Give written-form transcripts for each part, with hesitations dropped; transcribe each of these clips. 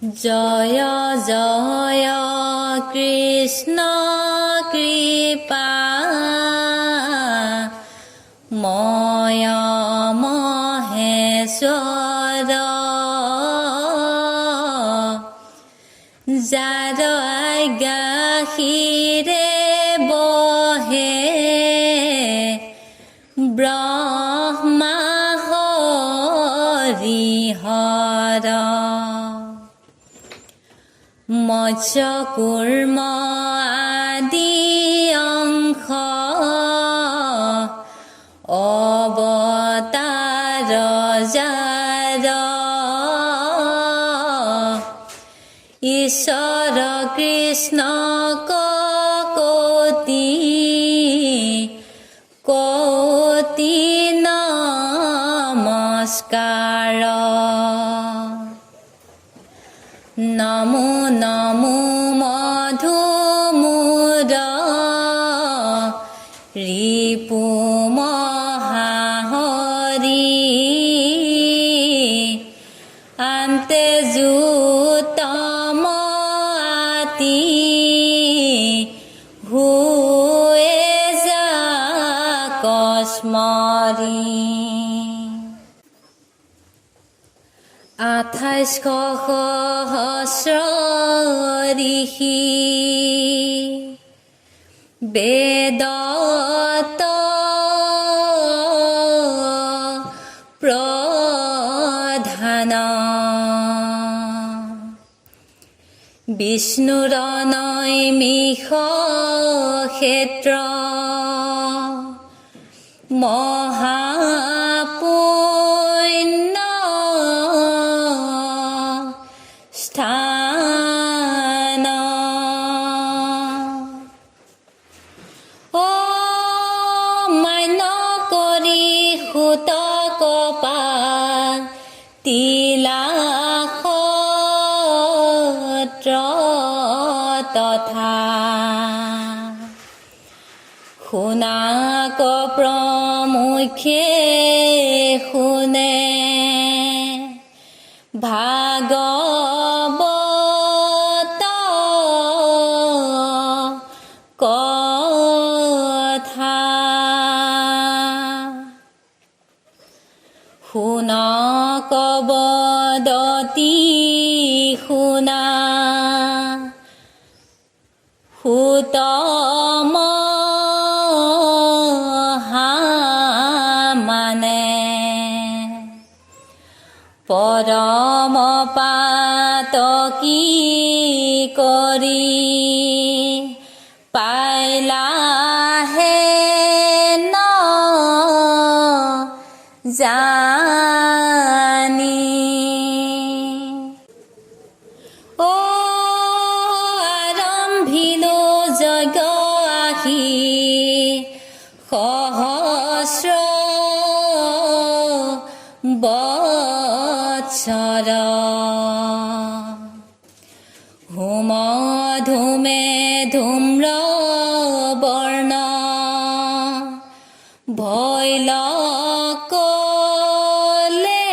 জয় জয় কৃষ্ণ কৃপা ময় মহেশ্বৰ যাৰ গাখীৰে বহে ব্ৰহ্মা হৰিহৰ মৎস্য কুৰ্ম আদি অংশ অৱতাৰ যাৰ ঈশ্বৰ কৃষ্ণ কৌতি কৌতি নমস্কাৰ নমো নমো মধুমূৰ ৰিপু মহাহৰি আন্তে যুতম আতি হুয়ে যাক স্মৰি 28 সহস্ৰ ঋষি বেদত প্ৰধান বিষ্ণুৰ নৈমিষ ক্ষেত্ৰ মহাপুণ্য স্থান মান্য কৰি সুতক তিলা সত্ৰ তথা শুনাক প্ৰমুখে শুনে ভাগৱত কথা শুনক বদতি শুনা সুতম মানে পৰম পাতকী কৰি পাইলাহে ন জানি আৰম্ভিলো যজ্ঞ আহি সহস্ৰ বৎসৰ হোম ধূমে ধূম্ৰ বৰ্ণ ভৈল কলে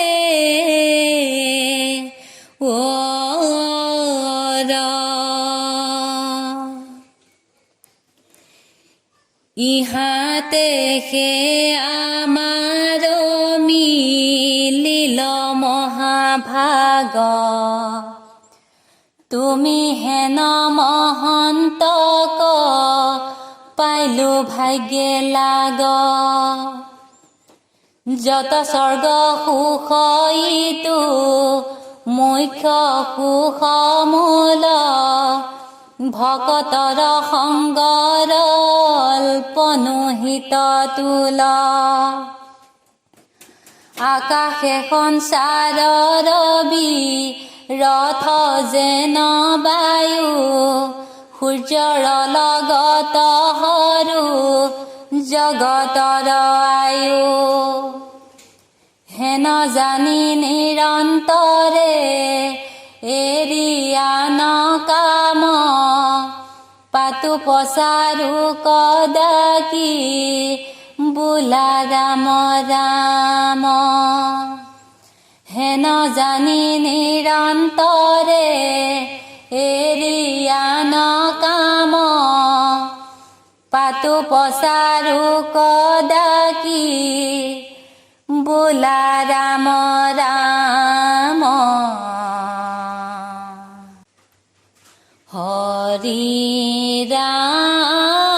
ইহাতে সে আমাৰ মিলিল মহাভাগ তুমি হেন মহন্তক পাইলো ভাগ্যে লাগ যত স্বৰ্গ সুখ ইটো মুখ্য সুখ মূল ভকতৰ সংগৰ অল্পনুহিত তুল আকাশে সংসাৰৰ ৰথ যেন বায়ু সূৰ্যৰ লগত হৰু জগতৰ আয়ু হেন জানি নিৰন্তৰে এৰিয়ান কাম পাতু পচাৰু কদাকি বোলা ৰাম ৰাম হেন জানি নিৰন্তৰে এৰিয়া ন কাম পাতো পচাৰো কদাকি বোলা ৰাম ৰাম হৰি ৰাম